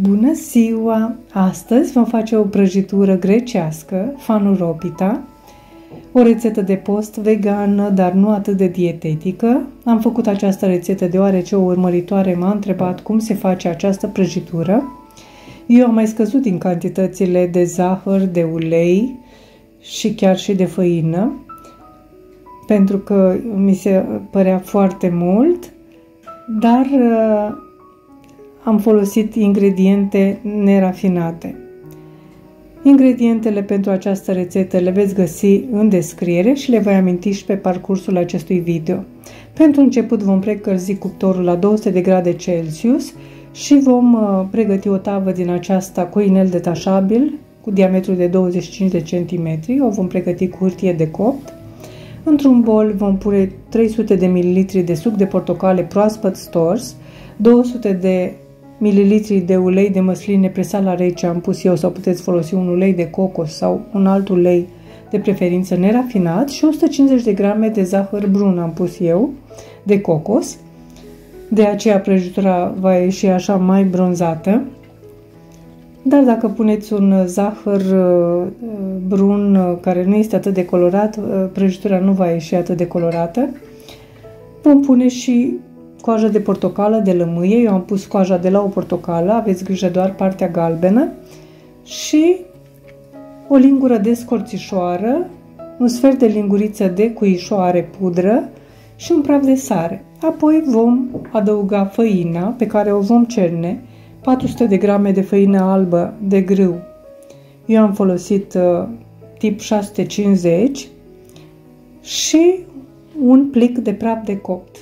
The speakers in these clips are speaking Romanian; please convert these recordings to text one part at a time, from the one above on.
Bună ziua! Astăzi vom face o prăjitură grecească, fanuropita, o rețetă de post vegană, dar nu atât de dietetică. Am făcut această rețetă deoarece o urmăritoare m-a întrebat cum se face această prăjitură. Eu am mai scăzut din cantitățile de zahăr, de ulei și chiar și de făină, pentru că mi se părea foarte mult, dar am folosit ingrediente nerafinate. Ingredientele pentru această rețetă le veți găsi în descriere și le voi aminti și pe parcursul acestui video. Pentru început vom precălzi cuptorul la 200 de grade Celsius și vom pregăti o tavă din aceasta cu inel detașabil cu diametru de 25 de cm. O vom pregăti cu hârtie de copt. Într-un bol vom pune 300 de ml de suc de portocale proaspăt stors, 200 de ml de ulei de măsline presat la rece am pus eu, sau puteți folosi un ulei de cocos sau un alt ulei de preferință nerafinat, și 150 de grame de zahăr brun am pus eu de cocos. De aceea prăjitura va ieși așa mai bronzată. Dar dacă puneți un zahăr brun care nu este atât de colorat, prăjitura nu va ieși atât de colorată. Vom pune și coaja de portocală de lămâie. Eu am pus coaja de la o portocală, aveți grijă doar partea galbenă, și o lingură de scorțișoară, un sfert de linguriță de cuișoare pudră și un praf de sare. Apoi vom adăuga făina pe care o vom cerne, 400 de grame de făină albă de grâu. Eu am folosit tip 650 și un plic de praf de copt.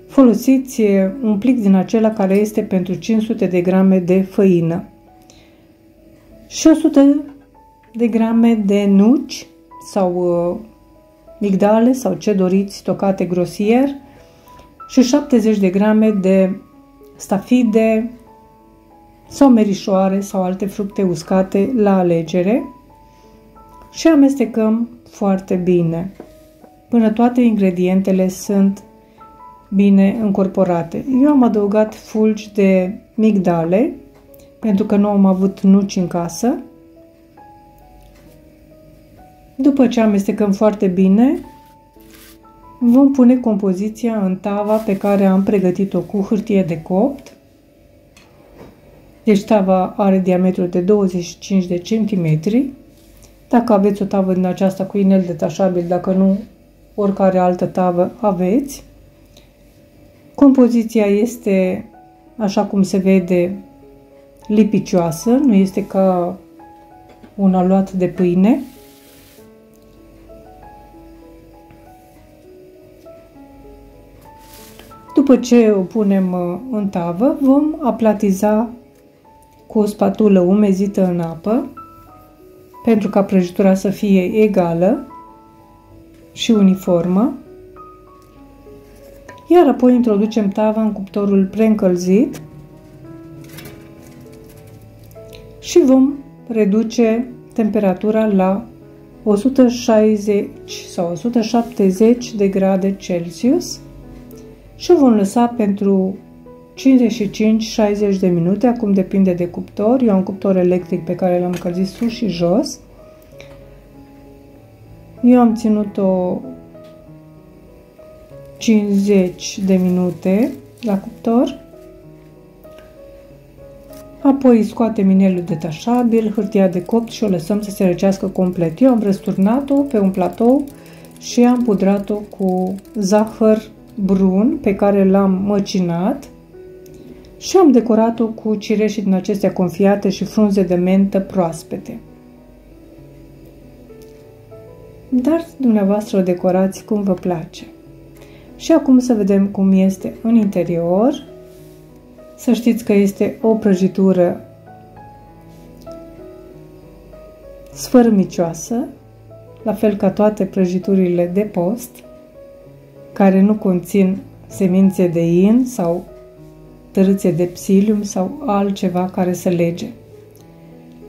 Folosiți un plic din acela care este pentru 500 de grame de făină și 100 de grame de nuci sau migdale sau ce doriți, tocate grosier, și 70 de grame de stafide sau merișoare sau alte fructe uscate la alegere, și amestecăm foarte bine până toate ingredientele sunt bine încorporate. Eu am adăugat fulgi de migdale pentru că nu am avut nuci în casă. După ce amestecăm foarte bine, vom pune compoziția în tava pe care am pregătit-o cu hârtie de copt. Deci tava are diametru de 25 de centimetri. Dacă aveți o tavă din aceasta cu inel detașabil, dacă nu, oricare altă tavă aveți. Compoziția este, așa cum se vede, lipicioasă, nu este ca un aluat de pâine. După ce o punem în tavă, vom aplatiza cu o spatulă umezită în apă, pentru ca prăjitura să fie egală și uniformă. Iar apoi introducem tava în cuptorul preîncălzit și vom reduce temperatura la 160 sau 170 de grade Celsius și o vom lăsa pentru 55-60 de minute. Acum depinde de cuptor. Eu am un cuptor electric pe care l-am încălzit sus și jos. Eu am ținut-o 50 de minute la cuptor. Apoi scoatem inelul detașabil, hârtia de copt și o lăsăm să se răcească complet. Eu am răsturnat-o pe un platou și am pudrat-o cu zahăr brun pe care l-am măcinat și am decorat-o cu cireșe din acestea confiate și frunze de mentă proaspete. Dar dumneavoastră o decorați cum vă place. Și acum să vedem cum este în interior. Să știți că este o prăjitură sfărâmicioasă, la fel ca toate prăjiturile de post, care nu conțin semințe de in sau tărâțe de psilium sau altceva care să lege.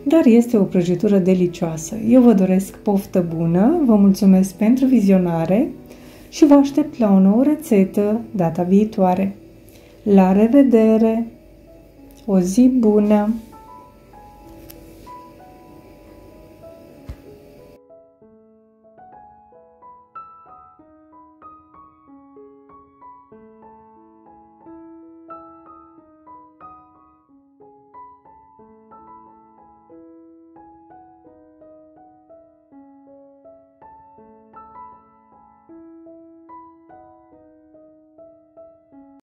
Dar este o prăjitură delicioasă. Eu vă doresc poftă bună, vă mulțumesc pentru vizionare și vă aștept la o nouă rețetă data viitoare. La revedere! O zi bună!